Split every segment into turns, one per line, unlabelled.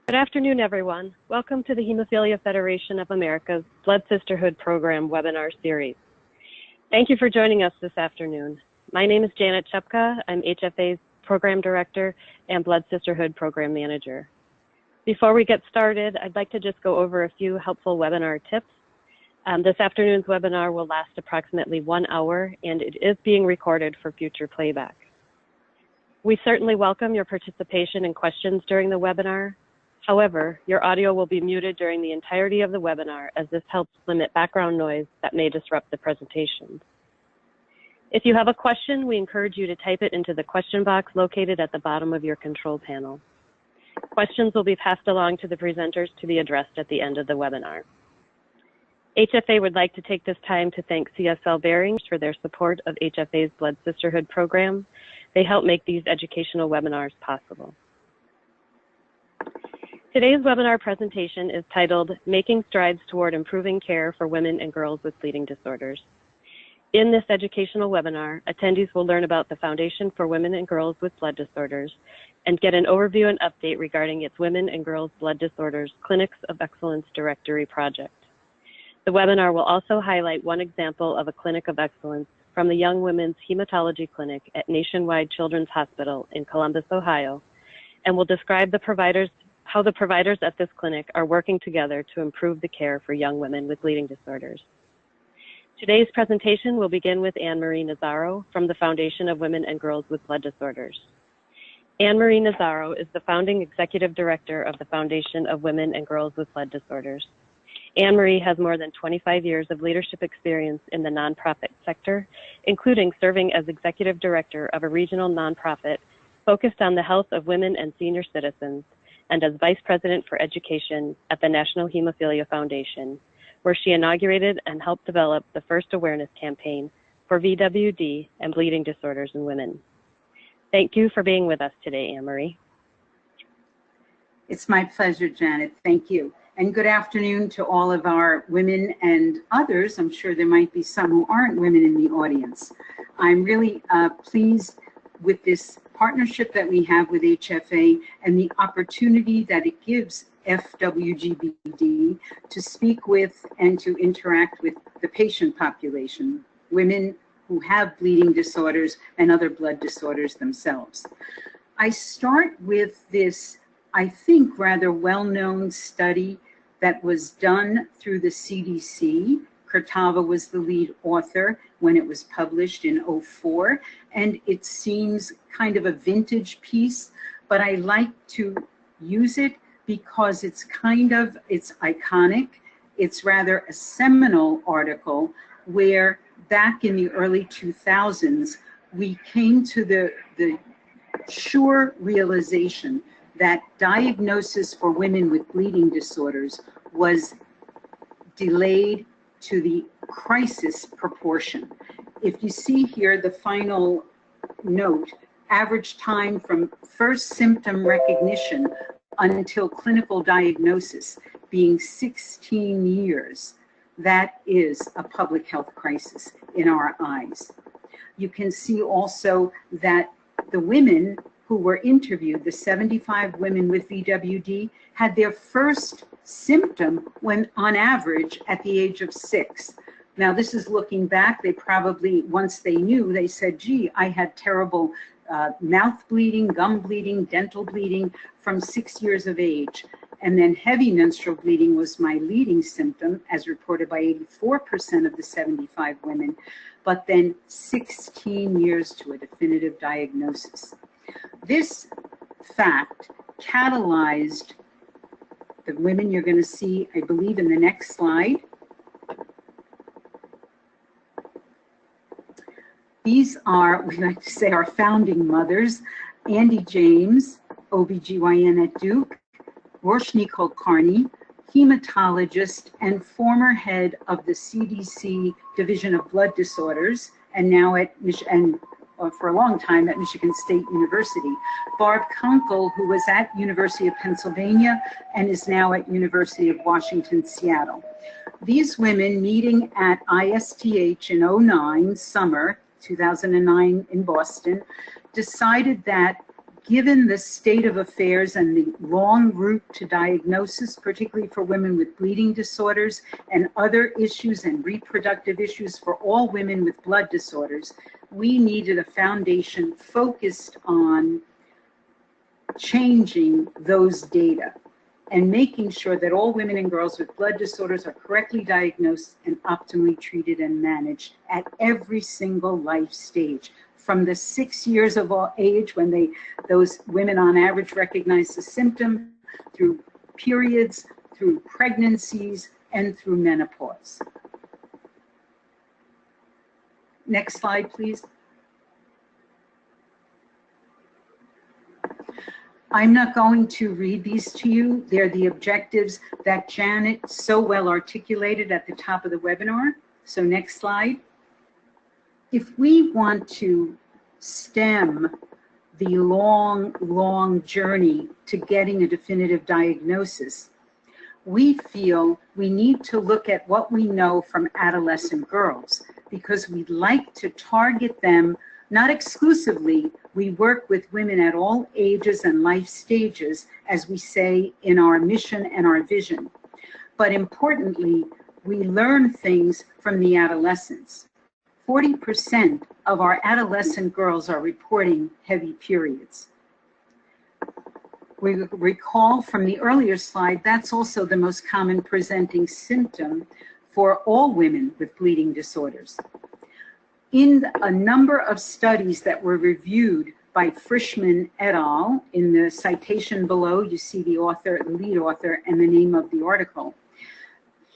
Good afternoon, everyone. Welcome to the Hemophilia Federation of America's Blood Sisterhood Program webinar series. Thank you for joining us this afternoon. My name is Janet Chepka. I'm HFA's Program Director and Blood Sisterhood Program Manager. Before we get started, I'd like to just go over a few helpful webinar tips. This afternoon's webinar will last approximately 1 hour, and it is being recorded for future playback. We certainly welcome your participation and questions during the webinar. However, your audio will be muted during the entirety of the webinar, as this helps limit background noise that may disrupt the presentation. If you have a question, we encourage you to type it into the question box located at the bottom of your control panel. Questions will be passed along to the presenters to be addressed at the end of the webinar. HFA would like to take this time to thank CSL Behring for their support of HFA's Blood Sisterhood program. They help make these educational webinars possible. Today's webinar presentation is titled, Making Strides Toward Improving Care for Women and Girls with Bleeding Disorders. In this educational webinar, attendees will learn about the Foundation for Women and Girls with Blood Disorders and get an overview and update regarding its Women and Girls Blood Disorders Clinics of Excellence Directory project. The webinar will also highlight one example of a Clinic of Excellence from the Young Women's Hematology Clinic at Nationwide Children's Hospital in Columbus, Ohio, and will describe how the providers at this clinic are working together to improve the care for young women with bleeding disorders. Today's presentation will begin with Anne-Marie Nazaro from the Foundation of Women and Girls with Blood Disorders. Anne-Marie Nazaro is the founding executive director of the Foundation of Women and Girls with Blood Disorders. Anne-Marie has more than 25 years of leadership experience in the nonprofit sector, including serving as executive director of a regional nonprofit focused on the health of women and senior citizens, and as Vice President for Education at the National Hemophilia Foundation, where she inaugurated and helped develop the first awareness campaign for VWD and bleeding disorders in women. Thank you for being with us today, Anne-Marie.
It's my pleasure, Janet. Thank you. And good afternoon to all of our women and others. I'm sure there might be some who aren't women in the audience. I'm really pleased with this partnership that we have with HFA and the opportunity that it gives FWGBD to speak with and to interact with the patient population, women who have bleeding disorders and other blood disorders themselves. I start with this, I think, rather well-known study that was done through the CDC. Kurtava was the lead author when it was published in '04, and it seems kind of a vintage piece, but I like to use it because it's iconic. It's rather a seminal article where back in the early 2000s, we came to the sure realization that diagnosis for women with bleeding disorders was delayed to the crisis proportion. If you see here the final note, average time from first symptom recognition until clinical diagnosis being 16 years, that is a public health crisis in our eyes. You can see also that the women who were interviewed, the 75 women with VWD, had their first symptom when on average at the age of 6. Now this is looking back, they probably, once they knew, they said, gee, I had terrible mouth bleeding, gum bleeding, dental bleeding from 6 years of age. And then heavy menstrual bleeding was my leading symptom, as reported by 84% of the 75 women, but then 16 years to a definitive diagnosis. This fact catalyzed the women you're going to see, I believe, in the next slide. These are, we like to say, our founding mothers: Andy James, OBGYN at Duke; Roshni Kulkarni, hematologist and former head of the CDC Division of Blood Disorders, and now at for a long time at Michigan State University; Barb Kunkel, who was at University of Pennsylvania and is now at University of Washington, Seattle. These women meeting at ISTH in '09, summer 2009 in Boston, decided that Given the state of affairs and the long route to diagnosis, particularly for women with bleeding disorders and other issues and reproductive issues for all women with blood disorders, we needed a foundation focused on changing those data and making sure that all women and girls with blood disorders are correctly diagnosed and optimally treated and managed at every single life stage. From the 6 years of age when those women on average recognize the symptom, through periods, through pregnancies, and through menopause. Next slide, please. I'm not going to read these to you. They're the objectives that Janet so well articulated at the top of the webinar. So next slide. If we want to stem the long journey to getting a definitive diagnosis, we feel we need to look at what we know from adolescent girls, because we'd like to target them, not exclusively. We work with women at all ages and life stages, as we say in our mission and our vision. But importantly, we learn things from the adolescents. 40% of our adolescent girls are reporting heavy periods. We recall from the earlier slide, that's also the most common presenting symptom for all women with bleeding disorders. In a number of studies that were reviewed by Frischman et al., in the citation below, you see the author, the lead author, and the name of the article.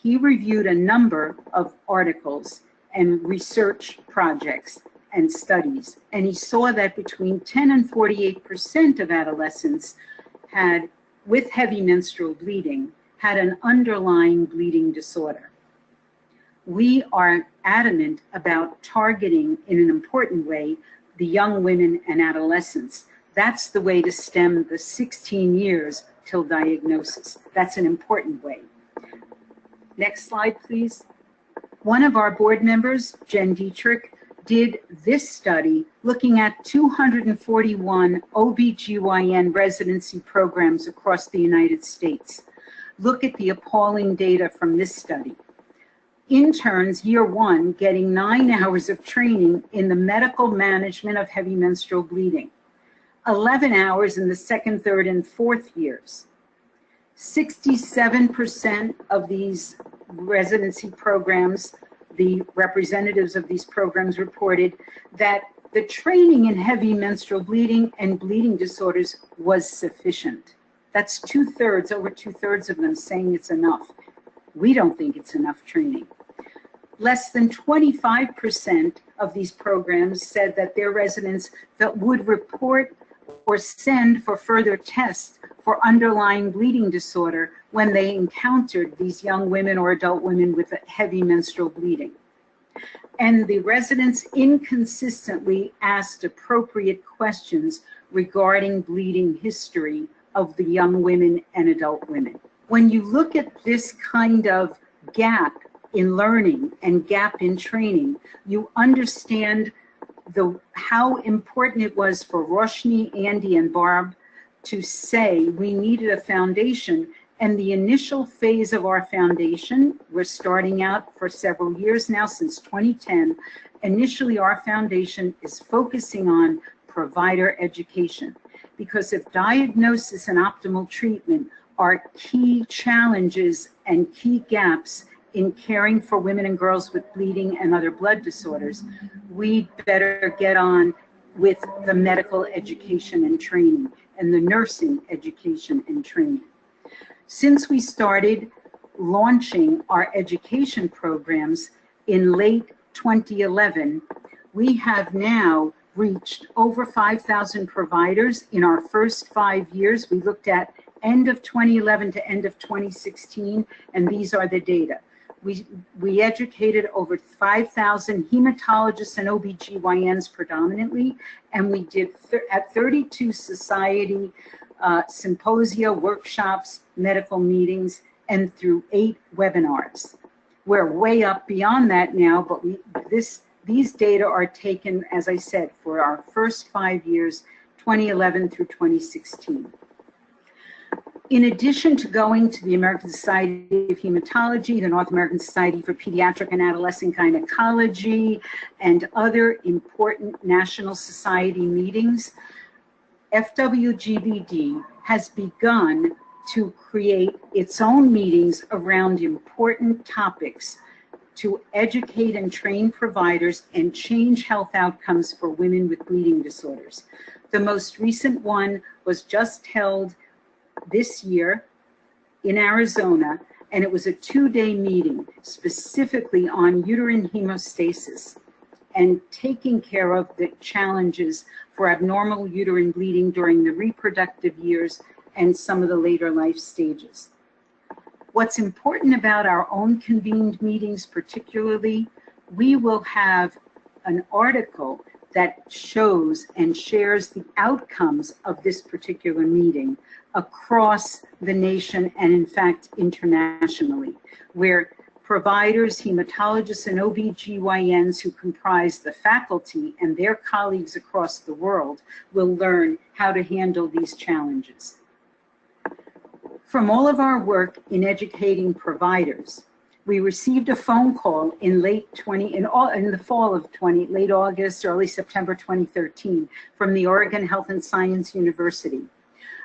He reviewed a number of articles and research projects and studies, and he saw that between 10 and 48% of adolescents had, with heavy menstrual bleeding, had an underlying bleeding disorder. We are adamant about targeting in an important way the young women and adolescents. That's the way to stem the 16 years till diagnosis. That's an important way. Next slide, please. One of our board members, Jen Dietrich, did this study looking at 241 OBGYN residency programs across the United States. Look at the appalling data from this study. Interns, year one, getting 9 hours of training in the medical management of heavy menstrual bleeding. 11 hours in the second, third, and fourth years. 67% of these residency programs, the representatives of these programs reported that the training in heavy menstrual bleeding and bleeding disorders was sufficient. That's two-thirds, over two-thirds of them saying it's enough. We don't think it's enough training. Less than 25% of these programs said that their residents that would report or send for further tests for underlying bleeding disorder when they encountered these young women or adult women with heavy menstrual bleeding. And the residents inconsistently asked appropriate questions regarding bleeding history of the young women and adult women. When you look at this kind of gap in learning and gap in training, you understand how important it was for Roshni, Andy, and Barb to say we needed a foundation. And the initial phase of our foundation, we're starting out for several years now, since 2010. Initially, our foundation is focusing on provider education, because if diagnosis and optimal treatment are key challenges and key gaps in caring for women and girls with bleeding and other blood disorders, we better get on with the medical education and training and the nursing education and training. Since we started launching our education programs in late 2011, we have now reached over 5,000 providers in our first 5 years. We looked at end of 2011 to end of 2016, and these are the data. We educated over 5,000 hematologists and OBGYNs predominantly, and we did at 32 society symposia, workshops, medical meetings, and through 8 webinars. We're way up beyond that now, but these data are taken, as I said, for our first 5 years, 2011 through 2016. In addition to going to the American Society of Hematology, the North American Society for Pediatric and Adolescent Gynecology, and other important national society meetings, FWGBD has begun to create its own meetings around important topics to educate and train providers and change health outcomes for women with bleeding disorders. The most recent one was just held this year in Arizona, and it was a 2-day meeting specifically on uterine hemostasis and taking care of the challenges for abnormal uterine bleeding during the reproductive years and some of the later life stages. What's important about our own convened meetings particularly, we will have an article that shows and shares the outcomes of this particular meeting across the nation and in fact internationally, where providers, hematologists, and OBGYNs who comprise the faculty and their colleagues across the world will learn how to handle these challenges. From all of our work in educating providers, we received a phone call in late August, early September 2013, from the Oregon Health and Science University.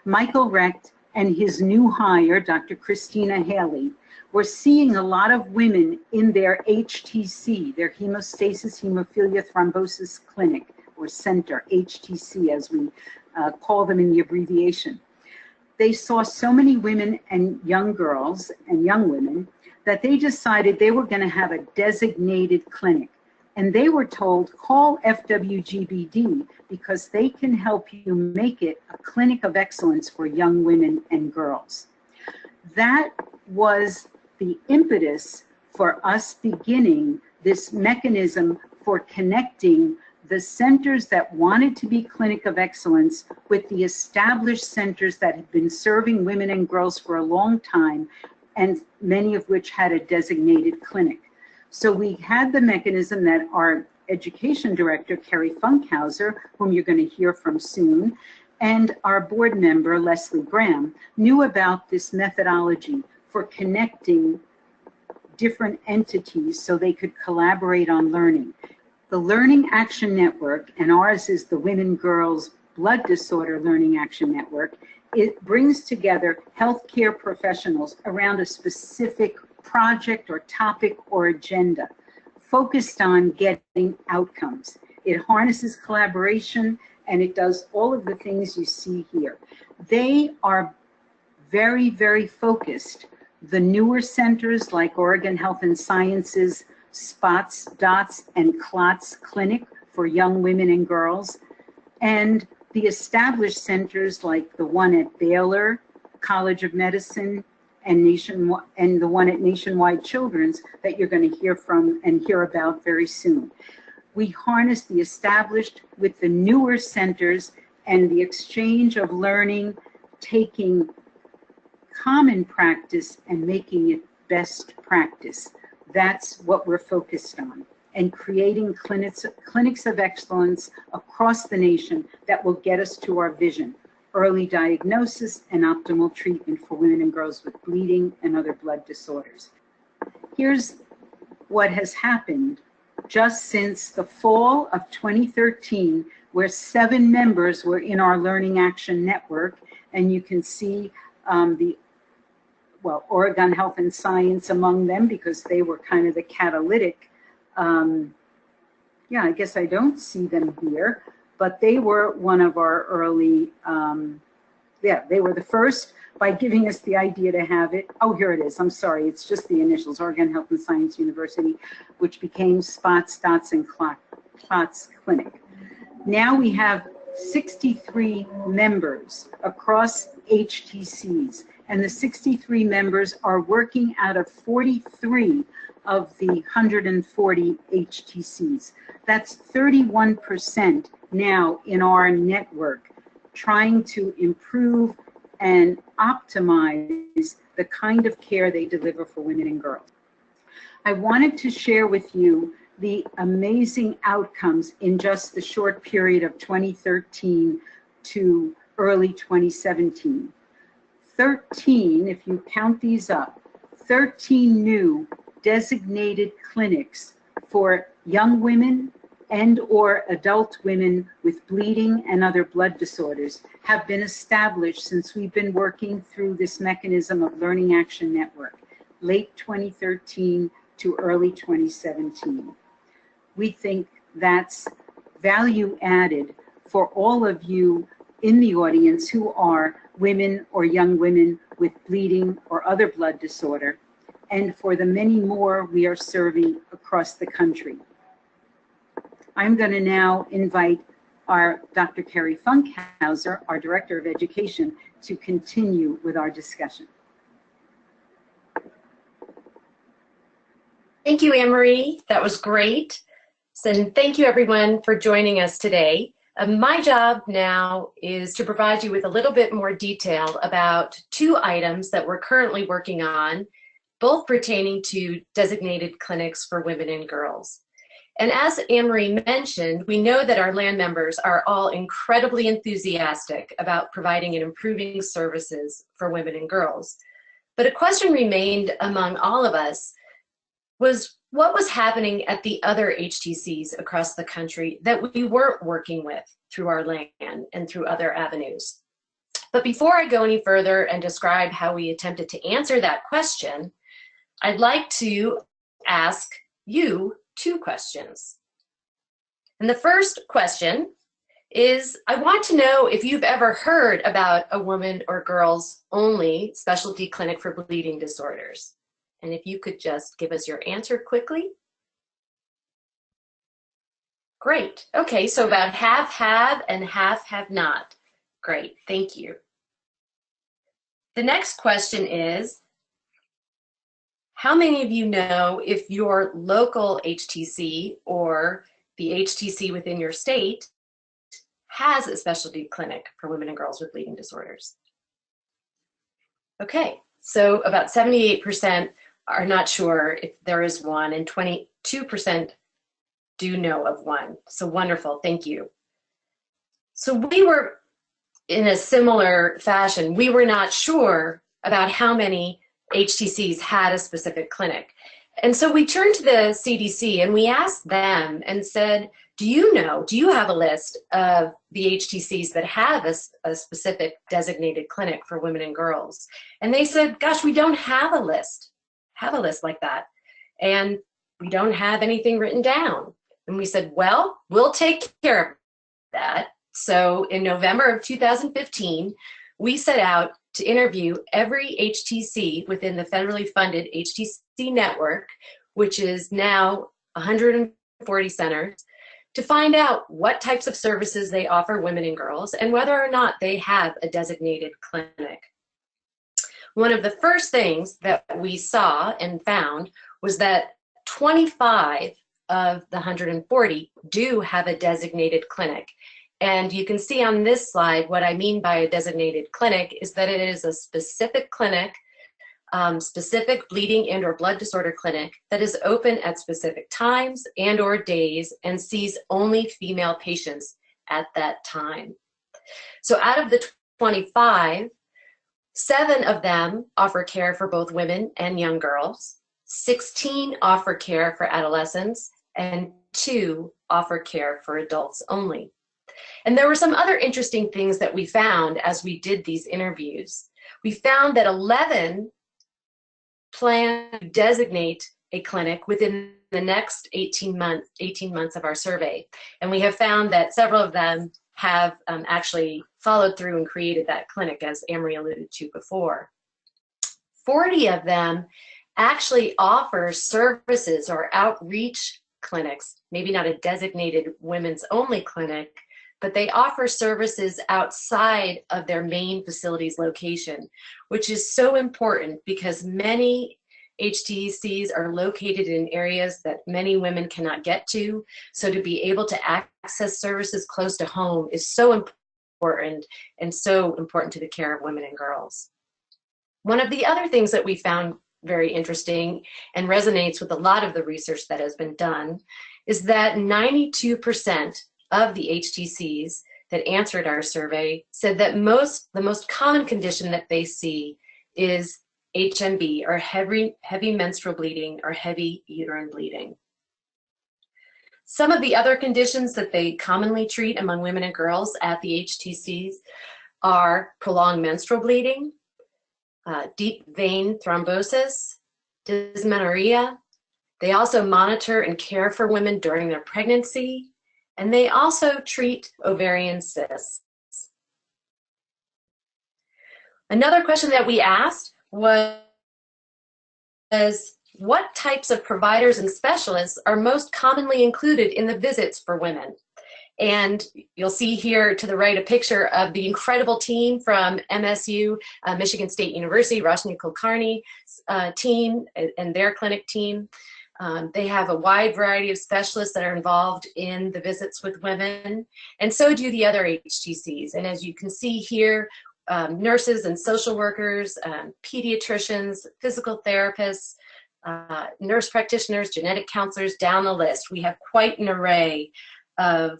Michael Recht and his new hire, Dr. Christina Haley, were seeing a lot of women in their HTC, their hemostasis, hemophilia, thrombosis clinic, or center, HTC as we call them in the abbreviation. They saw so many women and young girls and young women that they decided they were going to have a designated clinic. And they were told, call FWGBD because they can help you make it a clinic of excellence for young women and girls. That was the impetus for us beginning this mechanism for connecting the centers that wanted to be clinic of excellence with the established centers that had been serving women and girls for a long time, and many of which had a designated clinic. So we had the mechanism that our education director, Kerry Funkhauser, whom you're going to hear from soon, and our board member, Leslie Graham, knew about this methodology for connecting different entities so they could collaborate on learning. The Learning Action Network, and ours is the Women Girls Blood Disorder Learning Action Network, it brings together healthcare professionals around a specific project or topic or agenda focused on getting outcomes. It harnesses collaboration and it does all of the things you see here. They are very, very focused. The newer centers like Oregon Health and Sciences, SPOTS, DOTS, and CLOTS Clinic for young women and girls, and the established centers like the one at Baylor College of Medicine and the one at Nationwide Children's that you're going to hear from and hear about very soon. We harness the established with the newer centers and the exchange of learning, taking common practice and making it best practice. That's what we're focused on, and creating clinics of excellence across the nation that will get us to our vision: early diagnosis and optimal treatment for women and girls with bleeding and other blood disorders. Here's what has happened just since the fall of 2013, where 7 members were in our Learning Action Network, and you can see Oregon Health and Science among them because they were kind of the catalytic. I guess I don't see them here, but they were one of our early, they were the first by giving us the idea to have it. Oh, here it is. I'm sorry. It's just the initials, Oregon Health and Science University, which became SPOTS, DOTS, and CLOTS Clinic. Now we have 63 members across HTCs, and the 63 members are working out of 43 of the 140 HTCs. That's 31% now in our network, trying to improve and optimize the kind of care they deliver for women and girls. I wanted to share with you the amazing outcomes in just the short period of 2013 to early 2017. 13, if you count these up, 13 new designated clinics for young women and or adult women with bleeding and other blood disorders have been established since we've been working through this mechanism of Learning Action Network, late 2013 to early 2017. We think that's value added for all of you in the audience who are women or young women with bleeding or other blood disorder, and for the many more we are serving across the country. I'm going to now invite our Dr. Carrie Funkhauser, our Director of Education, to continue with our discussion.
Thank you, Anne-Marie. That was great. And thank you, everyone, for joining us today. My job now is to provide you with a little bit more detail about two items that we're currently working on, both pertaining to designated clinics for women and girls. And as Anne-Marie mentioned, we know that our land members are all incredibly enthusiastic about providing and improving services for women and girls. But a question remained among all of us was what was happening at the other HTCs across the country that we weren't working with through our land and through other avenues. But before I go any further and describe how we attempted to answer that question, I'd like to ask you two questions. And the first question is, I want to know if you've ever heard about a woman or girls only specialty clinic for bleeding disorders. And if you could just give us your answer quickly. Great. Okay, so about half have and half have not. Great, thank you. The next question is, how many of you know if your local HTC or the HTC within your state has a specialty clinic for women and girls with bleeding disorders? Okay, so about 78% are not sure if there is one, and 22% do know of one. So wonderful, thank you. So we were in a similar fashion. We were not sure about how many HTCs had a specific clinic. And so we turned to the CDC and we asked them and said, do you have a list of the HTCs that have a specific designated clinic for women and girls? And they said, gosh, we don't have a list like that. And we don't have anything written down. And we said, well, we'll take care of that. So in November of 2015, we set out to interview every HTC within the federally funded HTC network, which is now 140 centers, to find out what types of services they offer women and girls and whether or not they have a designated clinic. One of the first things that we saw and found was that 25 of the 140 do have a designated clinic. And you can see on this slide what I mean by a designated clinic is that it is a specific clinic, specific bleeding and or blood disorder clinic that is open at specific times and or days and sees only female patients at that time. So out of the 25, 7 of them offer care for both women and young girls, 16 offer care for adolescents, and 2 offer care for adults only. And there were some other interesting things that we found as we did these interviews. We found that 11 plan to designate a clinic within the next 18 months of our survey. And we have found that several of them have actually followed through and created that clinic, as Anne-Marie alluded to before. 40 of them actually offer services or outreach clinics, maybe not a designated women's only clinic, but they offer services outside of their main facilities location, which is so important because many HTCs are located in areas that many women cannot get to. So to be able to access services close to home is so important and so important to the care of women and girls. One of the other things that we found very interesting and resonates with a lot of the research that has been done is that 92% of the HTCs that answered our survey said that the most common condition that they see is HMB, or heavy menstrual bleeding or heavy uterine bleeding. Some of the other conditions that they commonly treat among women and girls at the HTCs are prolonged menstrual bleeding, deep vein thrombosis, dysmenorrhea. They also monitor and care for women during their pregnancy, and they also treat ovarian cysts. Another question that we asked was, what types of providers and specialists are most commonly included in the visits for women? And you'll see here to the right a picture of the incredible team from MSU, Michigan State University, Roshni Kulkarni team and their clinic team. They have a wide variety of specialists that are involved in the visits with women, and so do the other HTCs. And as you can see here, nurses and social workers, pediatricians, physical therapists, nurse practitioners, genetic counselors, down the list. We have quite an array of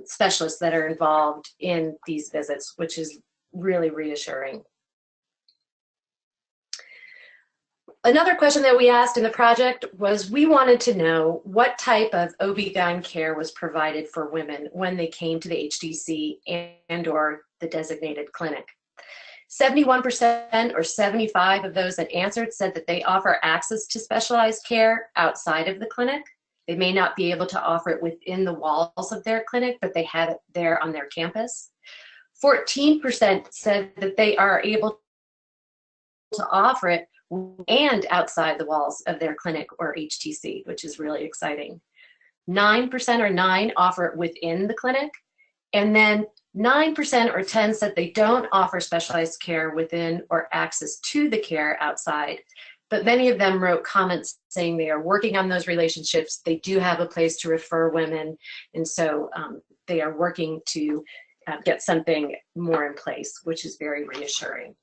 specialists that are involved in these visits, which is really reassuring. Another question that we asked in the project was, we wanted to know what type of OB/GYN care was provided for women when they came to the HTC and or the designated clinic. 71% or 75 of those that answered said that they offer access to specialized care outside of the clinic. They may not be able to offer it within the walls of their clinic, but they have it there on their campus. 14% said that they are able to offer it and outside the walls of their clinic or HTC, which is really exciting. 9% or 9 offer it within the clinic, and then 9% or 10 said they don't offer specialized care within or access to the care outside. But many of them wrote comments saying they are working on those relationships. They do have a place to refer women, and so they are working to get something more in place, which is very reassuring.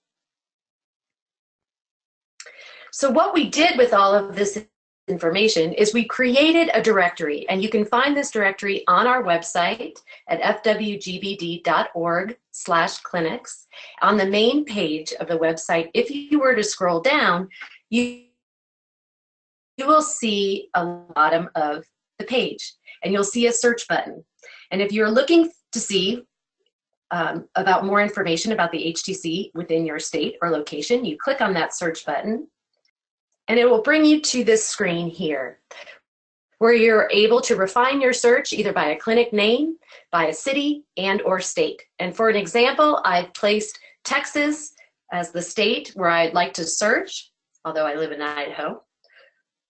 So what we did with all of this information is we created a directory, and you can find this directory on our website at fwgbd.org/clinics. On the main page of the website, if you were to scroll down, you will see a bottom of the page, and you'll see a search button. And if you're looking to see about more information about the HTC within your state or location, you click on that search button, and it will bring you to this screen here, where you're able to refine your search either by a clinic name, by a city, and or state. And for an example, I've placed Texas as the state where I'd like to search, although I live in Idaho.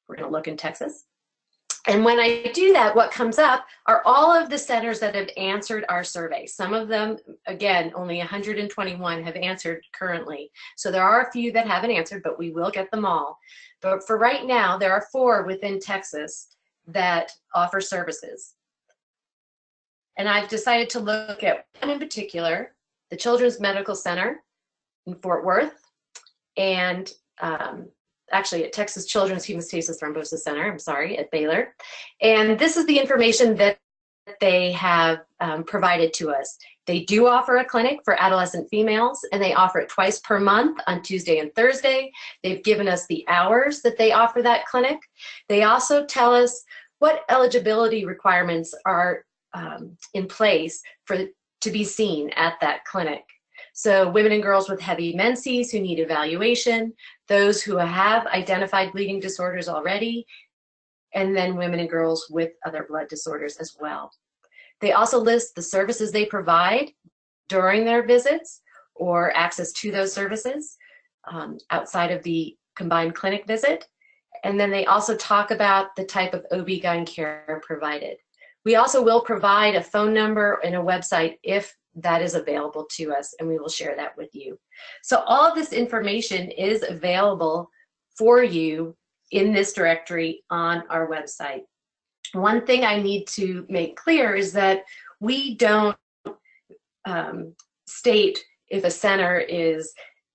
We're gonna look in Texas. And when I do that, what comes up are all of the centers that have answered our survey. Some of them, again, only 121 have answered currently. So there are a few that haven't answered, but we will get them all. But for right now, there are 4 within Texas that offer services. And I've decided to look at one in particular, the Children's Medical Center in Fort Worth, and actually at Texas Children's Hemostasis Thrombosis Center, I'm sorry, at Baylor. And this is the information that they have provided to us. They do offer a clinic for adolescent females, and they offer it twice per month on Tuesday and Thursday. They've given us the hours that they offer that clinic. They also tell us what eligibility requirements are in place to be seen at that clinic. So women and girls with heavy menses who need evaluation, those who have identified bleeding disorders already, and then women and girls with other blood disorders as well. They also list the services they provide during their visits or access to those services outside of the combined clinic visit. And then they also talk about the type of OB/GYN care provided. We also will provide a phone number and a website if that is available to us, and we will share that with you. So all of this information is available for you in this directory on our website. One thing I need to make clear is that we don't state if a center is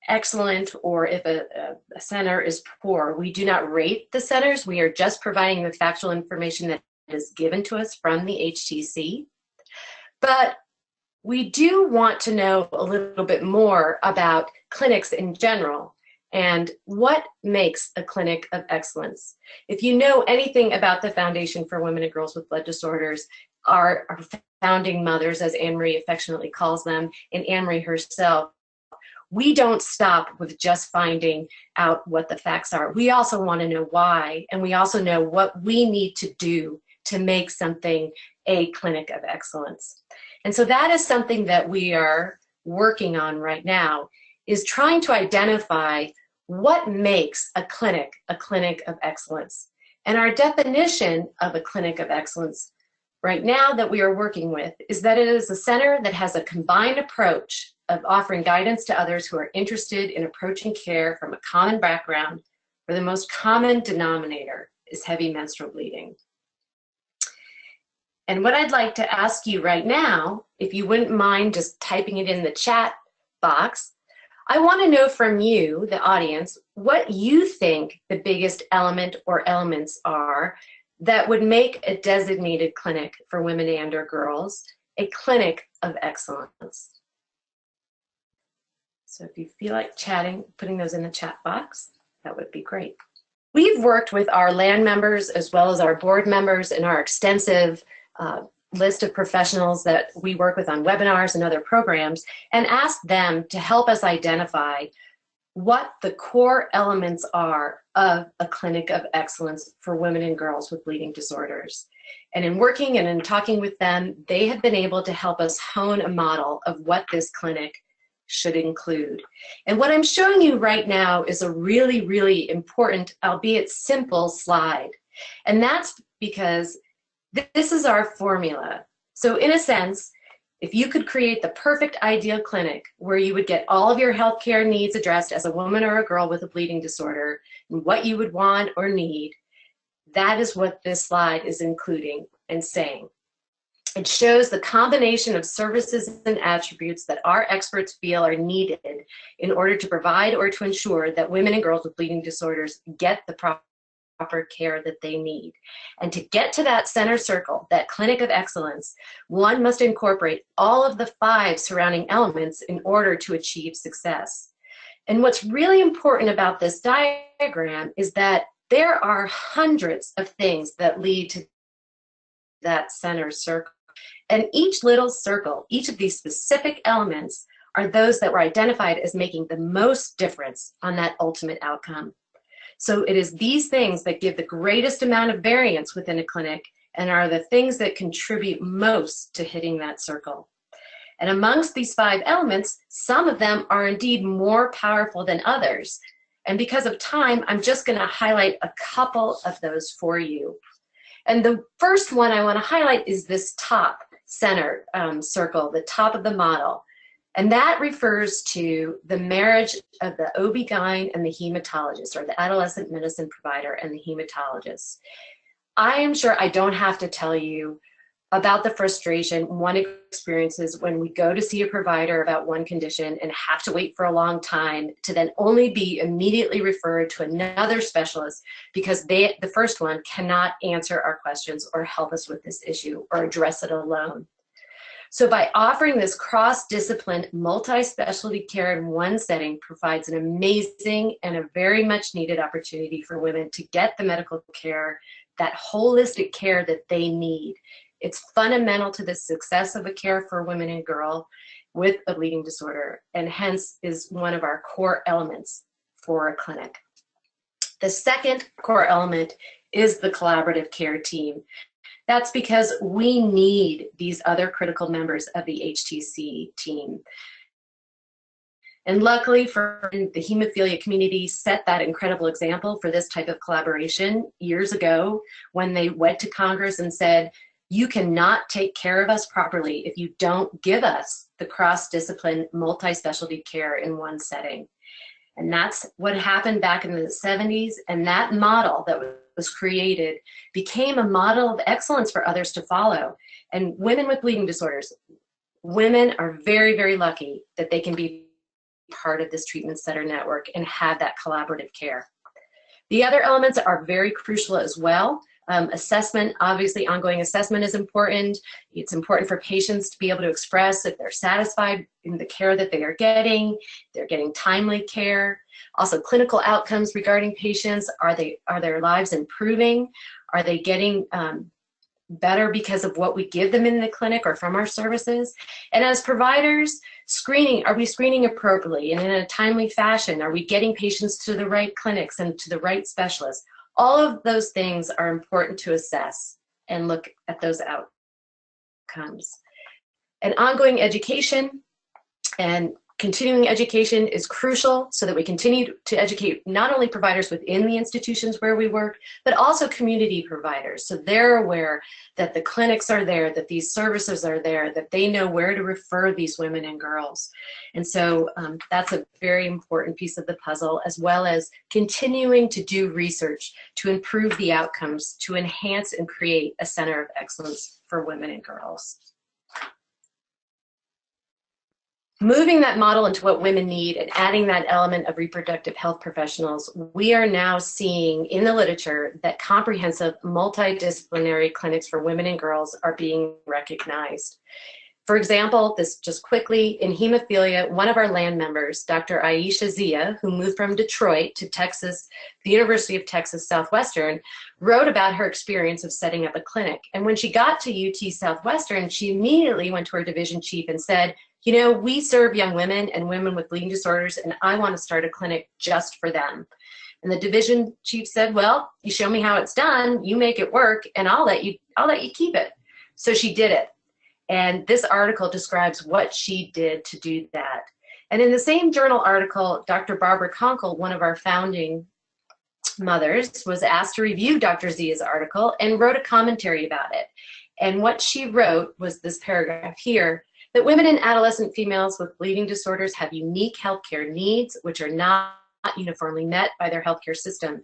excellent or if a center is poor. We do not rate the centers. We are just providing the factual information that is given to us from the HTC. But we do want to know a little bit more about clinics in general and what makes a clinic of excellence. If you know anything about the Foundation for Women and Girls with Blood Disorders, our founding mothers, as Anne-Marie affectionately calls them, and Anne-Marie herself, we don't stop with just finding out what the facts are. We also want to know why, and we also know what we need to do to make something a clinic of excellence. And so that is something that we are working on right now, is trying to identify what makes a clinic of excellence. And our definition of a clinic of excellence right now that we are working with is that it is a center that has a combined approach of offering guidance to others who are interested in approaching care from a common background, where the most common denominator is heavy menstrual bleeding. And what I'd like to ask you right now, if you wouldn't mind just typing it in the chat box, I want to know from you, the audience, what you think the biggest element or elements are that would make a designated clinic for women and or girls a clinic of excellence. So if you feel like chatting, putting those in the chat box, that would be great. We've worked with our land members as well as our board members and our extensive list of professionals that we work with on webinars and other programs, and asked them to help us identify what the core elements are of a clinic of excellence for women and girls with bleeding disorders. And in working and in talking with them, they have been able to help us hone a model of what this clinic should include. And what I'm showing you right now is a really, really important, albeit simple slide. And that's because this is our formula. So in a sense, if you could create the perfect ideal clinic where you would get all of your healthcare needs addressed as a woman or a girl with a bleeding disorder, and what you would want or need, that is what this slide is including and saying. It shows the combination of services and attributes that our experts feel are needed in order to provide or to ensure that women and girls with bleeding disorders get the proper care that they need. And to get to that center circle, that clinic of excellence, one must incorporate all of the 5 surrounding elements in order to achieve success. And what's really important about this diagram is that there are hundreds of things that lead to that center circle. And each little circle, each of these specific elements, are those that were identified as making the most difference on that ultimate outcome. So it is these things that give the greatest amount of variance within a clinic and are the things that contribute most to hitting that circle. And amongst these 5 elements, some of them are indeed more powerful than others. And because of time, I'm just going to highlight a couple of those for you. And the first one I want to highlight is this top center circle, the top of the model. And that refers to the marriage of the OB-GYN and the hematologist, or the adolescent medicine provider and the hematologist. I am sure I don't have to tell you about the frustration one experiences when we go to see a provider about one condition and have to wait for a long time to then only be immediately referred to another specialist because the first one cannot answer our questions or help us with this issue or address it alone. So by offering this cross-disciplined, multi-specialty care in one setting provides an amazing and a very much needed opportunity for women to get the medical care, that holistic care that they need. It's fundamental to the success of a care for women and girls with a bleeding disorder, and hence is one of our core elements for a clinic. The second core element is the collaborative care team. That's because we need these other critical members of the HTC team. And luckily for the hemophilia community set that incredible example for this type of collaboration years ago when they went to Congress and said, you cannot take care of us properly if you don't give us the cross-discipline multi-specialty care in one setting. And that's what happened back in the 70s, and that model that was created became a model of excellence for others to follow. And women with bleeding disorders, women are very, very lucky that they can be part of this treatment center network and have that collaborative care. The other elements are very crucial as well, Assessment, obviously ongoing assessment is important. It's important for patients to be able to express if they're satisfied in the care that they are getting, they're getting timely care. Also clinical outcomes regarding patients, are their lives improving? Are they getting better because of what we give them in the clinic or from our services? And as providers, screening, are we screening appropriately and in a timely fashion? Are we getting patients to the right clinics and to the right specialists? All of those things are important to assess and look at those outcomes. And ongoing education and continuing education is crucial so that we continue to educate not only providers within the institutions where we work, but also community providers. So they're aware that the clinics are there, that these services are there, that they know where to refer these women and girls. And so that's a very important piece of the puzzle, as well as continuing to do research to improve the outcomes, to enhance and create a center of excellence for women and girls. Moving that model into what women need and adding that element of reproductive health professionals, we are now seeing in the literature that comprehensive multidisciplinary clinics for women and girls are being recognized. For example, this just quickly, in hemophilia, one of our land members, Dr. Aisha Zia, who moved from Detroit to Texas, the University of Texas Southwestern, wrote about her experience of setting up a clinic. And when she got to UT Southwestern, she immediately went to her division chief and said, you know, we serve young women and women with bleeding disorders, and I want to start a clinic just for them. And the division chief said, well, you show me how it's done, you make it work, and I'll let you keep it. So she did it. And this article describes what she did to do that. And in the same journal article, Dr. Barbara Conkle, one of our founding mothers, was asked to review Dr. Zia's article and wrote a commentary about it. And what she wrote was this paragraph here, that women and adolescent females with bleeding disorders have unique healthcare needs which are not uniformly met by their healthcare system,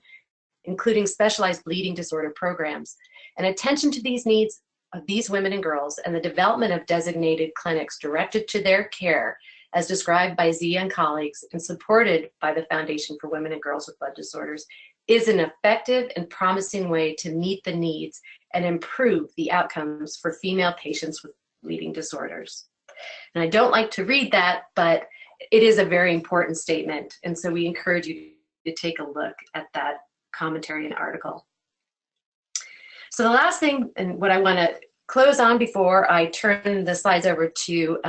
including specialized bleeding disorder programs. And attention to these needs of these women and girls and the development of designated clinics directed to their care, as described by Zia and colleagues and supported by the Foundation for Women and Girls with Blood Disorders, is an effective and promising way to meet the needs and improve the outcomes for female patients with bleeding disorders. And I don't like to read that, but it is a very important statement. And so we encourage you to take a look at that commentary and article. So the last thing, and what I want to close on before I turn the slides over to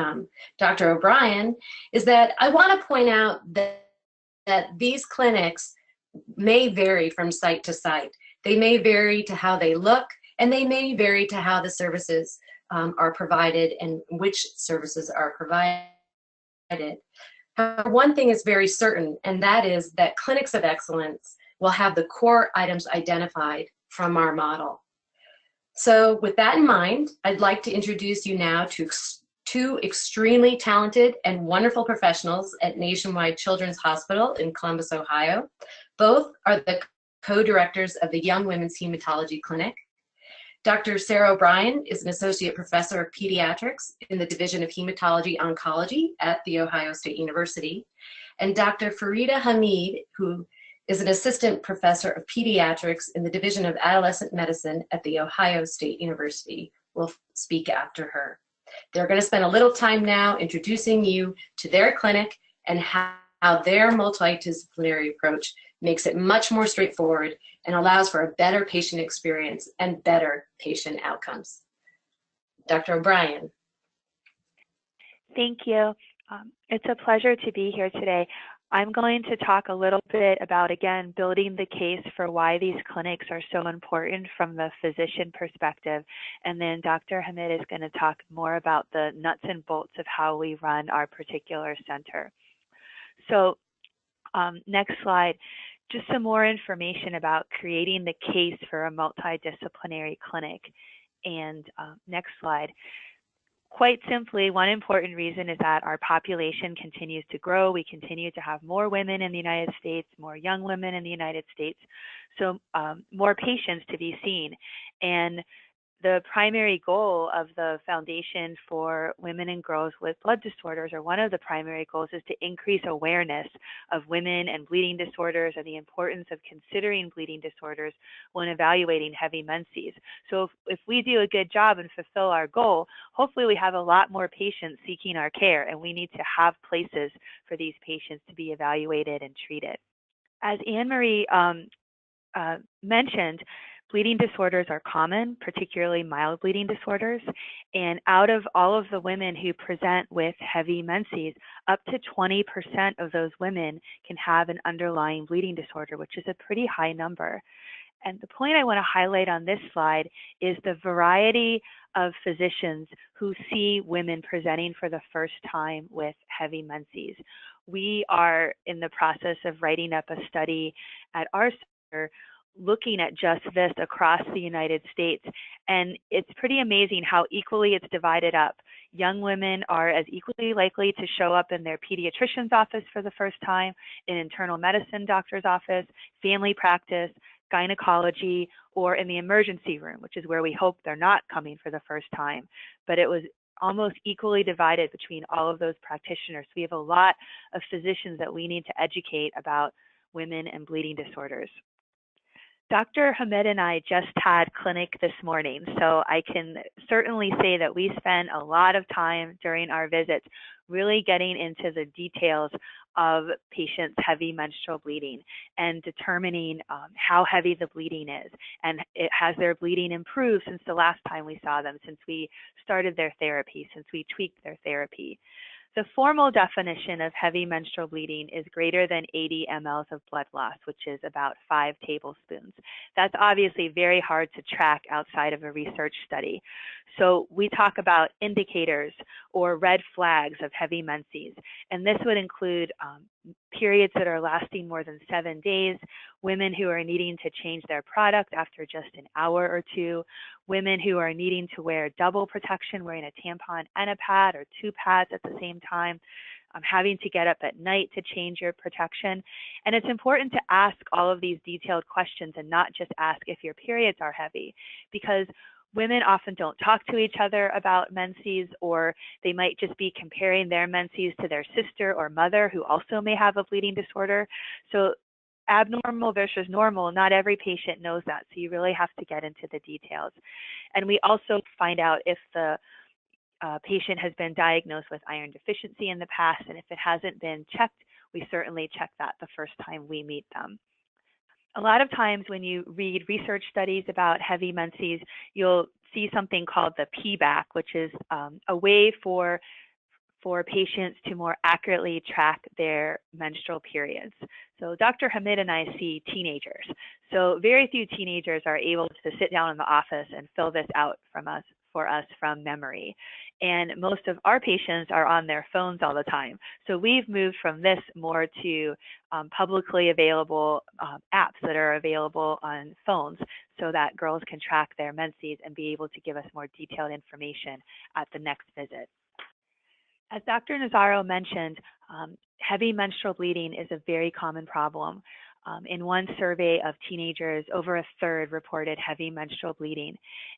Dr. O'Brien, is that I want to point out that these clinics may vary from site to site. They may vary to how they look, and they may vary to how the services are provided and which services are provided. However, one thing is very certain, and that is that clinics of excellence will have the core items identified from our model. So with that in mind, I'd like to introduce you now to two extremely talented and wonderful professionals at Nationwide Children's Hospital in Columbus, Ohio. Both are the co-directors of the Young Women's Hematology Clinic. Dr. Sarah O'Brien is an associate professor of pediatrics in the Division of Hematology Oncology at The Ohio State University. And Dr. Farida Hamid, who is an assistant professor of pediatrics in the Division of Adolescent Medicine at The Ohio State University, will speak after her. They're going to spend a little time now introducing you to their clinic and how their multidisciplinary approach makes it much more straightforward and allows for a better patient experience and better patient outcomes. Dr. O'Brien.
Thank you. It's a pleasure to be here today. I'm going to talk a little bit about, again, building the case for why these clinics are so important from the physician perspective. And then Dr. Hamid is going to talk more about the nuts and bolts of how we run our particular center. So next slide. Just some more information about creating the case for a multidisciplinary clinic. And next slide. Quite simply, one important reason is that our population continues to grow. We continue to have more women in the United States, more young women in the United States, so more patients to be seen. And the primary goal of the Foundation for Women and Girls with Blood Disorders, or one of the primary goals, is to increase awareness of women and bleeding disorders and the importance of considering bleeding disorders when evaluating heavy menses. So if we do a good job and fulfill our goal, hopefully we have a lot more patients seeking our care, and we need to have places for these patients to be evaluated and treated. As Anne-Marie mentioned, bleeding disorders are common, particularly mild bleeding disorders. And out of all of the women who present with heavy menses, up to 20% of those women can have an underlying bleeding disorder, which is a pretty high number. And the point I want to highlight on this slide is the variety of physicians who see women presenting for the first time with heavy menses. We are in the process of writing up a study at our center looking at just this across the United States. And it's pretty amazing how equally it's divided up. Young women are as equally likely to show up in their pediatrician's office for the first time, in internal medicine doctor's office, family practice, gynecology, or in the emergency room, which is where we hope they're not coming for the first time. But it was almost equally divided between all of those practitioners. We have a lot of physicians that we need to educate about women and bleeding disorders. Dr. Hamid and I just had clinic this morning, so I can certainly say that we spent a lot of time during our visits really getting into the details of patients' heavy menstrual bleeding and determining how heavy the bleeding is, and has their bleeding improved since the last time we saw them, since we started their therapy, since we tweaked their therapy. The formal definition of heavy menstrual bleeding is greater than 80 mLs of blood loss, which is about 5 tablespoons. That's obviously very hard to track outside of a research study. So we talk about indicators or red flags of heavy menses, and this would include periods that are lasting more than 7 days, women who are needing to change their product after just an hour or two, women who are needing to wear double protection, wearing a tampon and a pad or 2 pads at the same time, having to get up at night to change your protection. And it's important to ask all of these detailed questions and not just ask if your periods are heavy, because women often don't talk to each other about menses, or they might just be comparing their menses to their sister or mother who also may have a bleeding disorder. So abnormal versus normal, not every patient knows that. So you really have to get into the details. And we also find out if the patient has been diagnosed with iron deficiency in the past, and if it hasn't been checked, we certainly check that the first time we meet them. A lot of times when you read research studies about heavy menses, you'll see something called the PBAC, which is a way for patients to more accurately track their menstrual periods. So Dr. Hamid and I see teenagers. So very few teenagers are able to sit down in the office and fill this out for us from memory. And most of our patients are on their phones all the time. So we've moved from this more to publicly available apps that are available on phones so that girls can track their menses and be able to give us more detailed information at the next visit. As Dr. Nazzaro mentioned, heavy menstrual bleeding is a very common problem. In one survey of teenagers, over a third reported heavy menstrual bleeding.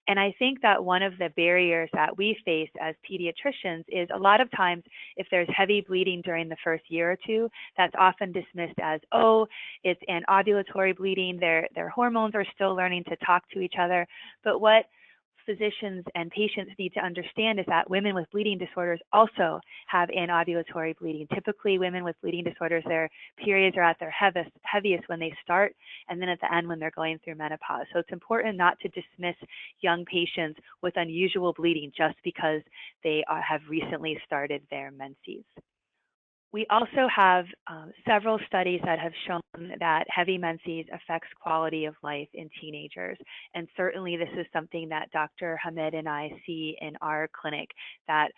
And I think that one of the barriers that we face as pediatricians is a lot of times if there's heavy bleeding during the first year or two, that's often dismissed as, oh, it's an ovulatory bleeding, their hormones are still learning to talk to each other. But what physicians and patients need to understand is that women with bleeding disorders also have anovulatory bleeding. Typically, women with bleeding disorders, their periods are at their heaviest when they start, and then at the end when they're going through menopause. So it's important not to dismiss young patients with unusual bleeding just because they have recently started their menses. We also have several studies that have shown that heavy menses affects quality of life in teenagers. And certainly this is something that Dr. Hamid and I see in our clinic, that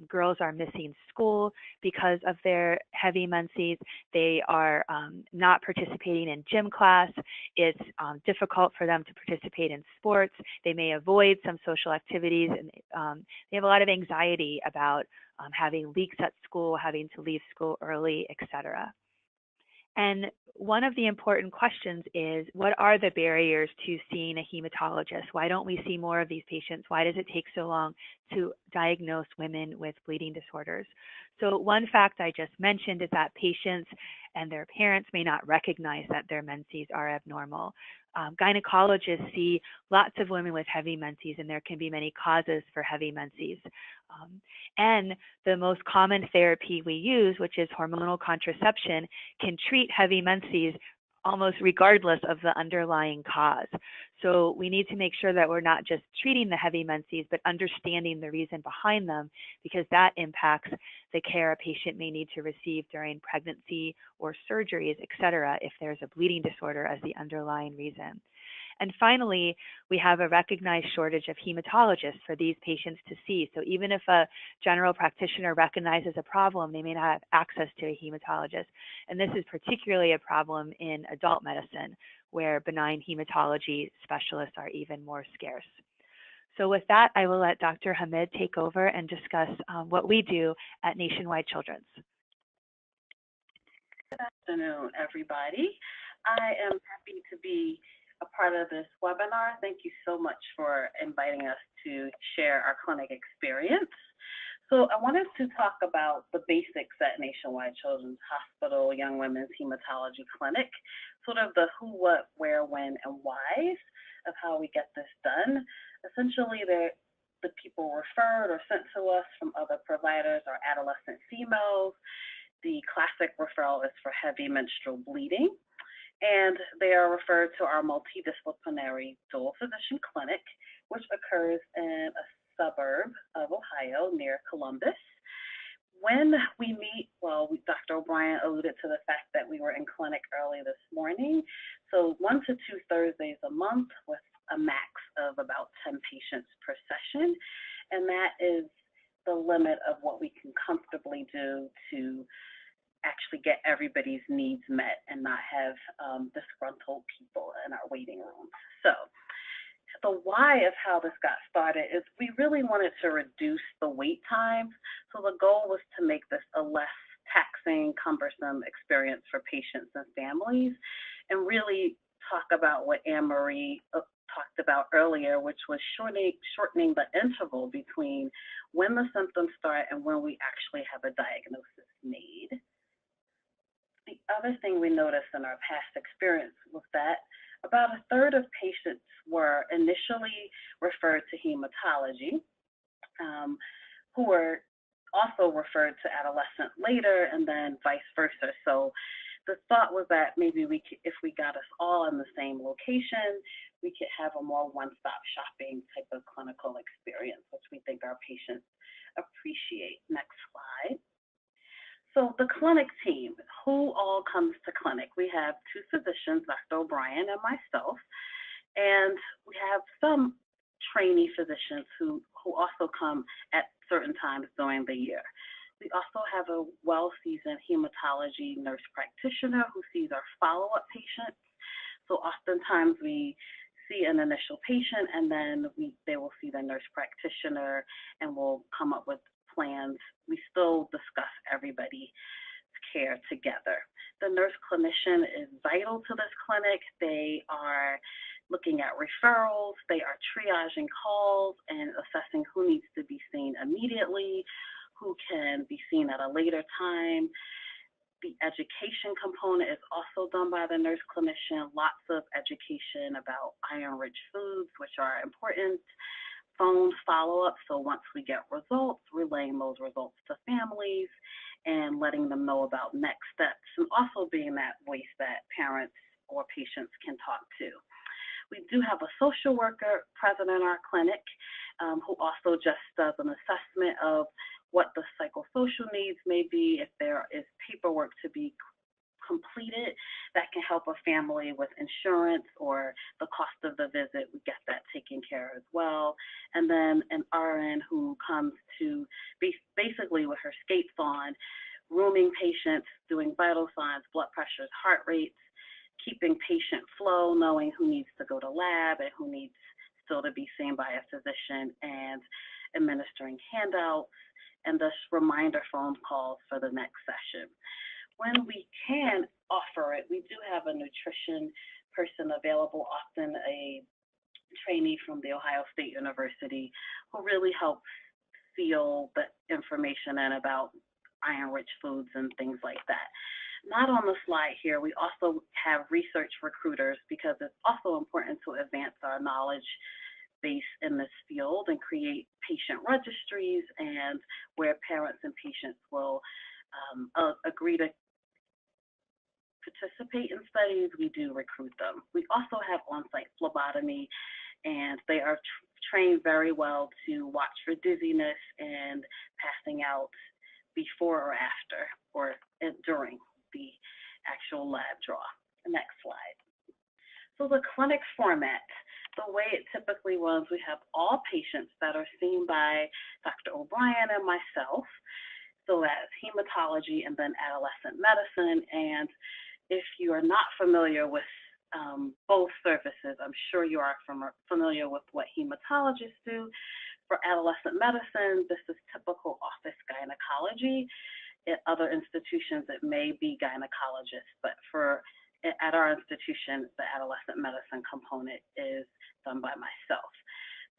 girls are missing school because of their heavy menses. They are not participating in gym class. It's difficult for them to participate in sports. They may avoid some social activities, and they have a lot of anxiety about having leaks at school, having to leave school early, etc. And one of the important questions is, what are the barriers to seeing a hematologist? Why don't we see more of these patients? Why does it take so long to diagnose women with bleeding disorders? So one fact I just mentioned is that patients and their parents may not recognize that their menses are abnormal. Gynecologists see lots of women with heavy menses, and there can be many causes for heavy menses. And the most common therapy we use, which is hormonal contraception, can treat heavy menses almost regardless of the underlying cause. So we need to make sure that we're not just treating the heavy menses, but understanding the reason behind them, because that impacts the care a patient may need to receive during pregnancy or surgeries, et cetera, if there's a bleeding disorder as the underlying reason. And finally, we have a recognized shortage of hematologists for these patients to see. So even if a general practitioner recognizes a problem, they may not have access to a hematologist. And this is particularly a problem in adult medicine, where benign hematology specialists are even more scarce. So with that, I will let Dr. Hamid take over and discuss what we do at Nationwide Children's.
Good afternoon, everybody. I am happy to be a part of this webinar. Thank you so much for inviting us to share our clinic experience. So I wanted to talk about the basics at Nationwide Children's Hospital Young Women's Hematology Clinic, sort of the who, what, where, when, and whys of how we get this done. Essentially, the people referred or sent to us from other providers are adolescent females. The classic referral is for heavy menstrual bleeding, and they are referred to our multidisciplinary dual physician clinic, which occurs in a suburb of Ohio near Columbus. When we meet, well, Dr. O'Brien alluded to the fact that we were in clinic early this morning. So 1 to 2 Thursdays a month with a max of about 10 patients per session. And that is the limit of what we can comfortably do to actually get everybody's needs met and not have disgruntled people in our waiting rooms. So the why of how this got started is we really wanted to reduce the wait times. So the goal was to make this a less taxing, cumbersome experience for patients and families, and really talk about what Anne-Marie talked about earlier, which was shortening the interval between when the symptoms start and when we actually have a diagnosis made. The other thing we noticed in our past experience was that about a third of patients were initially referred to hematology, who were also referred to adolescent later, and then vice versa. So the thought was that maybe we could, if we got us all in the same location, we could have a more one-stop shopping type of clinical experience, which we think our patients appreciate. Next slide. So the clinic team, who all comes to clinic? We have 2 physicians, Dr. O'Brien and myself, and we have some trainee physicians who also come at certain times during the year. We also have a well-seasoned hematology nurse practitioner who sees our follow-up patients. So oftentimes we see an initial patient, and then they will see the nurse practitioner, and we'll come up with plans. We still discuss everybody's care together. The nurse clinician is vital to this clinic. They are looking at referrals, they are triaging calls and assessing who needs to be seen immediately, who can be seen at a later time. The education component is also done by the nurse clinician, lots of education about iron-rich foods, which are important. Phone follow-up, so once we get results, relaying those results to families and letting them know about next steps, and also being that voice that parents or patients can talk to. We do have a social worker present in our clinic who also just does an assessment of what the psychosocial needs may be, if there is paperwork to be completed that can help a family with insurance or the cost of the visit. We get that taken care of as well. And then an RN who comes to basically with her skates on, rooming patients, doing vital signs, blood pressures, heart rates, keeping patient flow, knowing who needs to go to lab and who needs still to be seen by a physician, and administering handouts and thus reminder phone calls for the next session. When we can, offer it. We do have a nutrition person available, often a trainee from the Ohio State University, who really helps seal the information in about iron-rich foods and things like that. Not on the slide here, we also have research recruiters, because it's also important to advance our knowledge base in this field and create patient registries, and where parents and patients will agree to participate in studies, we do recruit them. We also have on-site phlebotomy, and they are trained very well to watch for dizziness and passing out before or after, or during the actual lab draw. Next slide. So the clinic format, the way it typically runs, we have all patients that are seen by Dr. O'Brien and myself. So that's hematology and then adolescent medicine. And if you are not familiar with both services, I'm sure you are familiar with what hematologists do. For adolescent medicine, this is typical office gynecology. At other institutions, it may be gynecologists, but at our institution, the adolescent medicine component is done by myself.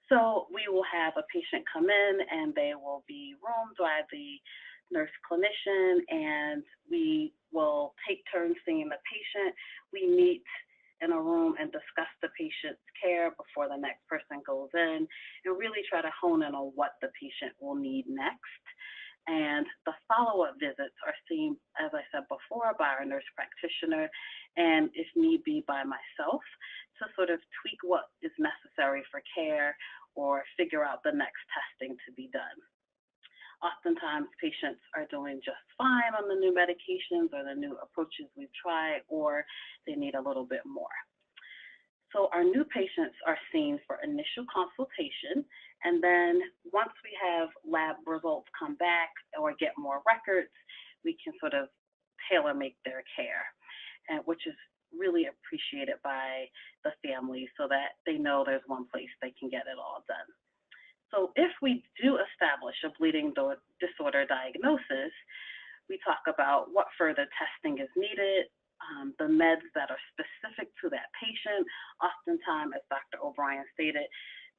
So we will have a patient come in, and they will be roomed by the nurse clinician, and we will take turns seeing the patient. We meet in a room and discuss the patient's care before the next person goes in, and really try to hone in on what the patient will need next. And the follow-up visits are seen, as I said before, by our nurse practitioner, and if need be, by myself, to sort of tweak what is necessary for care or figure out the next testing to be done. Oftentimes, patients are doing just fine on the new medications or the new approaches we've tried, or they need a little bit more. So our new patients are seen for initial consultation, and then once we have lab results come back or get more records, we can sort of tailor make their care, and which is really appreciated by the families, so that they know there's one place they can get it all done. So if we do establish a bleeding disorder diagnosis, we talk about what further testing is needed, the meds that are specific to that patient. Oftentimes, as Dr. O'Brien stated,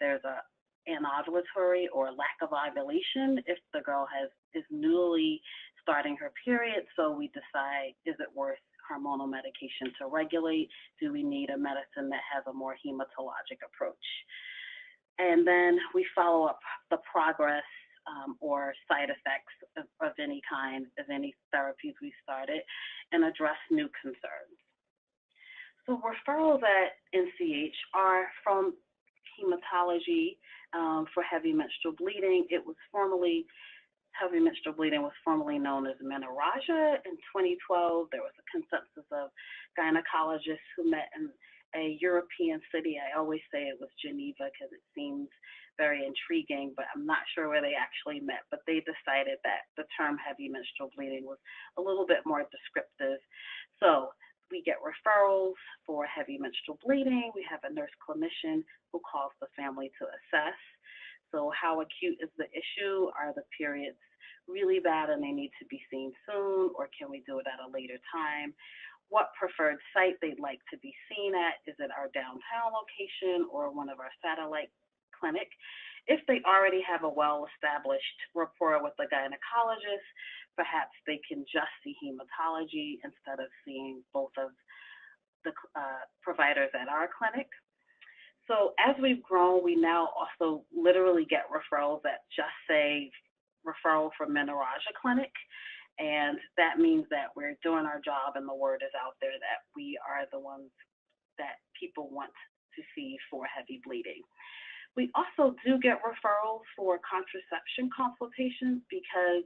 there's a anovulatory or lack of ovulation if the girl is newly starting her period. So we decide, is it worth hormonal medication to regulate? Do we need a medicine that has a more hematologic approach? And then we follow up the progress or side effects of any kind, of any therapies we started, and address new concerns. So referrals at NCH are from hematology for heavy menstrual bleeding. Heavy menstrual bleeding was formerly known as menorrhagia. In 2012, there was a consensus of gynecologists who met in a European city. I always say it was Geneva because it seems very intriguing, but I'm not sure where they actually met. But they decided that the term heavy menstrual bleeding was a little bit more descriptive. So we get referrals for heavy menstrual bleeding. We have a nurse clinician who calls the family to assess. So how acute is the issue? Are the periods really bad and they need to be seen soon, or can we do it at a later time? What preferred site they'd like to be seen at? Is it our downtown location or one of our satellite clinic? If they already have a well-established rapport with the gynecologist, perhaps they can just see hematology instead of seeing both of the providers at our clinic. So as we've grown, we now also literally get referrals that just say referral for menorrhagia clinic. And that means that we're doing our job and the word is out there that we are the ones that people want to see for heavy bleeding. We also do get referrals for contraception consultations because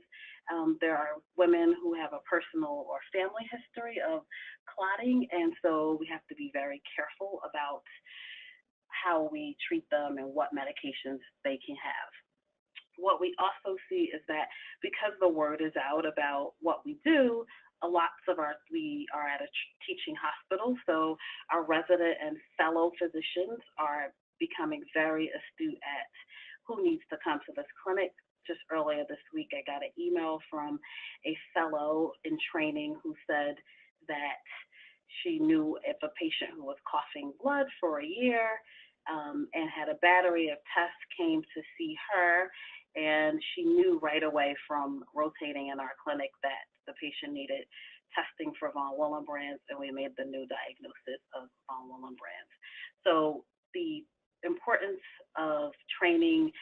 there are women who have a personal or family history of clotting, and so we have to be very careful about how we treat them and what medications they can have. What we also see is that because the word is out about what we do, we are at a teaching hospital, so our resident and fellow physicians are becoming very astute at who needs to come to this clinic. Just earlier this week, I got an email from a fellow in training who said that she knew if a patient who was coughing blood for a year and had a battery of tests came to see her, and she knew right away from rotating in our clinic that the patient needed testing for von Willebrand's, and we made the new diagnosis of von Willebrand's. So the importance of training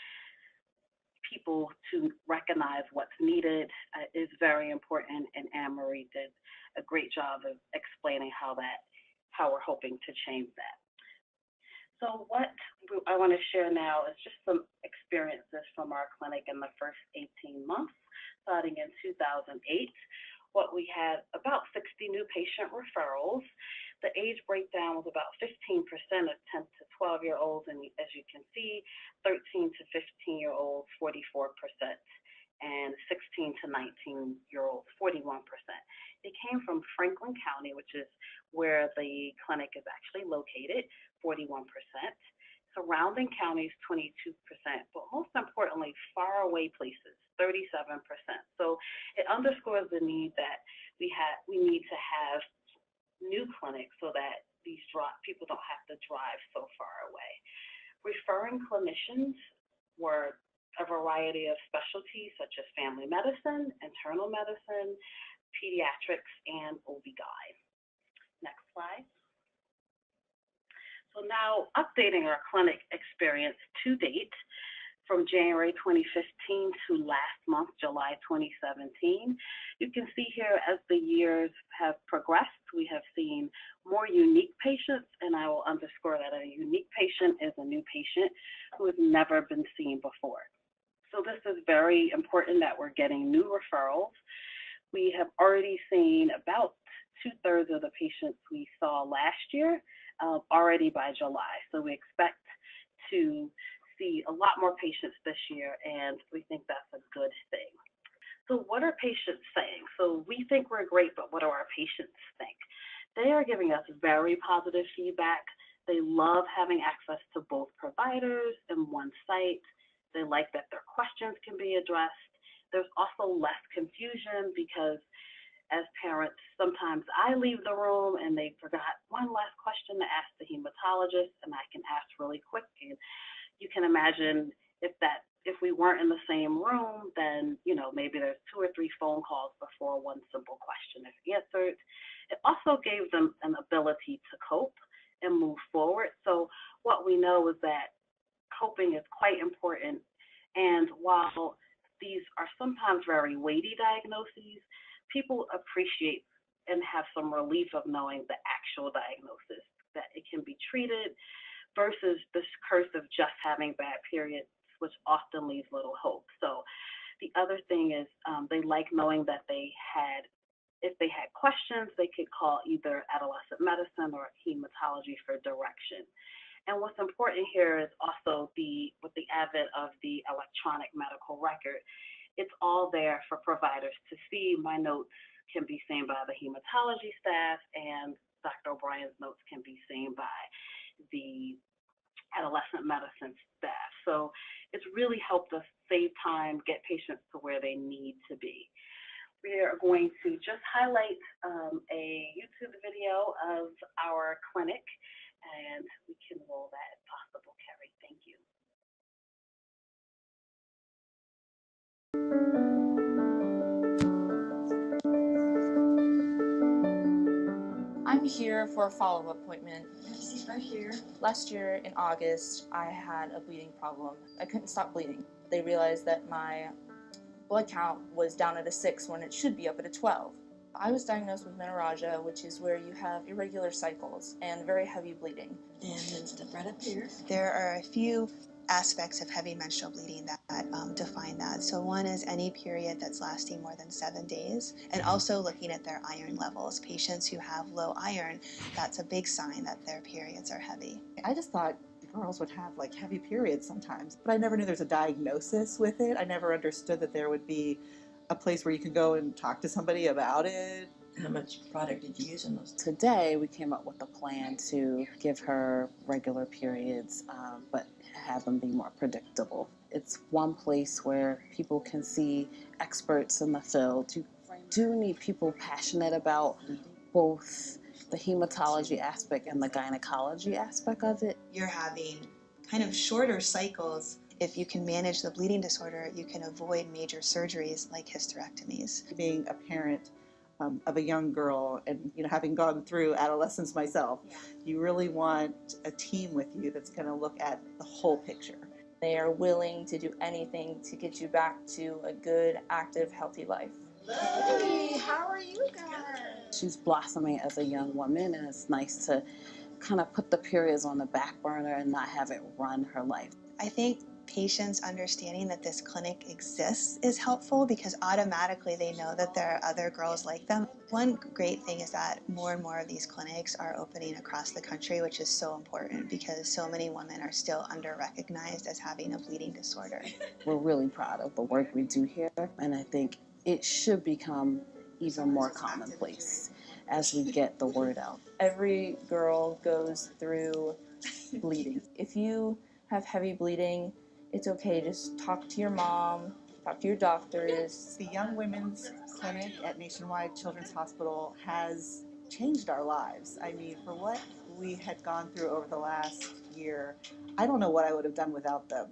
people to recognize what's needed is very important, and Anne-Marie did a great job of explaining how we're hoping to change that. So what I want to share now is just some experiences from our clinic in the first 18 months, starting in 2008. What we had about 60 new patient referrals. The age breakdown was about 15% of 10 to 12-year-olds, and as you can see, 13 to 15-year-olds, 44%, and 16 to 19-year-olds, 41%. They came from Franklin County, which is where the clinic is actually located, 41%. Surrounding counties, 22%, but most importantly, far away places, 37%. So it underscores the need that we need to have new clinics so that these people don't have to drive so far away. Referring clinicians were a variety of specialties such as family medicine, internal medicine, pediatrics, and OB-GYN. Next slide. So now updating our clinic experience to date from January 2015 to last month, July 2017. You can see here as the years have progressed, we have seen more unique patients, and I will underscore that a unique patient is a new patient who has never been seen before. So this is very important that we're getting new referrals. We have already seen about 2/3 of the patients we saw last year already by July. So we expect to see a lot more patients this year, and we think that's a good thing. So what are patients saying? So we think we're great, but what do our patients think? They are giving us very positive feedback. They love having access to both providers in one site. They like that their questions can be addressed. There's also less confusion because as parents, sometimes I leave the room and they forgot one last question to ask the hematologist, and I can ask really quick. And you can imagine if we weren't in the same room, then maybe there's 2 or 3 phone calls before one simple question is answered. It also gave them an ability to cope and move forward. So what we know is that coping is quite important. And while these are sometimes very weighty diagnoses, people appreciate and have some relief of knowing the actual diagnosis, that it can be treated versus this curse of just having bad periods, which often leaves little hope. So the other thing is they like knowing that if they had questions, they could call either adolescent medicine or hematology for direction. And what's important here is also with the advent of the electronic medical record, it's all there for providers to see. My notes can be seen by the hematology staff, and Dr. O'Brien's notes can be seen by the adolescent medicine staff. So it's really helped us save time, get patients to where they need to be. We are going to just highlight a YouTube video of our clinic, and we can roll that if possible, Carrie. Thank you.
I'm here for a follow-up appointment.
Yes, right here.
Last year in August, I had a bleeding problem. I couldn't stop bleeding. They realized that my blood count was down at a 6 when it should be up at a 12. I was diagnosed with menorrhagia, which is where you have irregular cycles and very heavy bleeding.
And then step right up here.
There are a few aspects of heavy menstrual bleeding that define that. So one is any period that's lasting more than 7 days, and also looking at their iron levels. Patients who have low iron, that's a big sign that their periods are heavy.
I just thought girls would have like heavy periods sometimes, but I never knew there's a diagnosis with it. I never understood that there would be a place where you can go and talk to somebody about it.
How much product did you use in those?
Today we came up with a plan to give her regular periods, but have them be more predictable. It's one place where people can see experts in the field. You do need people passionate about both the hematology aspect and the gynecology aspect of it.
You're having kind of shorter cycles. If you can manage the bleeding disorder, you can avoid major surgeries like hysterectomies.
Being a parent of a young girl and having gone through adolescence myself, you really want a team with you that's going to look at the whole picture.
They are willing to do anything to get you back to a good, active, healthy life.
Hey, how are you guys?
She's blossoming as a young woman, and it's nice to kind of put the periods on the back burner and not have it run her life.
I think patients understanding that this clinic exists is helpful because automatically they know that there are other girls like them. One great thing is that more and more of these clinics are opening across the country, which is so important because so many women are still under-recognized as having a bleeding disorder.
We're really proud of the work we do here, and I think it should become even more commonplace as we get the word out.
Every girl goes through bleeding. If you have heavy bleeding, it's okay. Just talk to your mom, talk to your doctors.
The Young Women's Clinic at Nationwide Children's Hospital has changed our lives. I mean, for what we had gone through over the last year, I don't know what I would have done without them.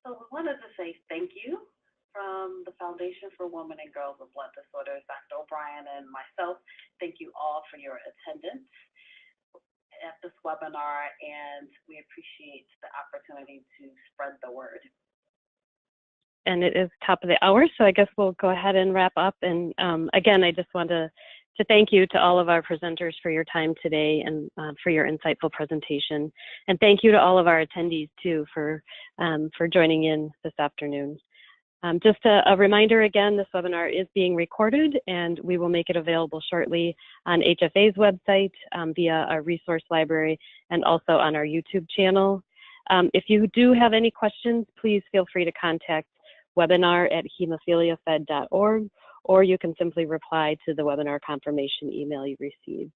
So we wanted to say thank you from the Foundation for Women and Girls with Blood Disorders, Dr. O'Brien and myself. Thank you all for your attendance at this webinar, and we appreciate the opportunity to spread the word.
And it is top of the hour, so I guess we'll go ahead and wrap up. And again, I just want to thank you to all of our presenters for your time today and for your insightful presentation. And thank you to all of our attendees too for joining in this afternoon. Just a reminder again, this webinar is being recorded and we will make it available shortly on HFA's website via our resource library and also on our YouTube channel. If you do have any questions, please feel free to contact webinar@hemophiliafed.org, or you can simply reply to the webinar confirmation email you received.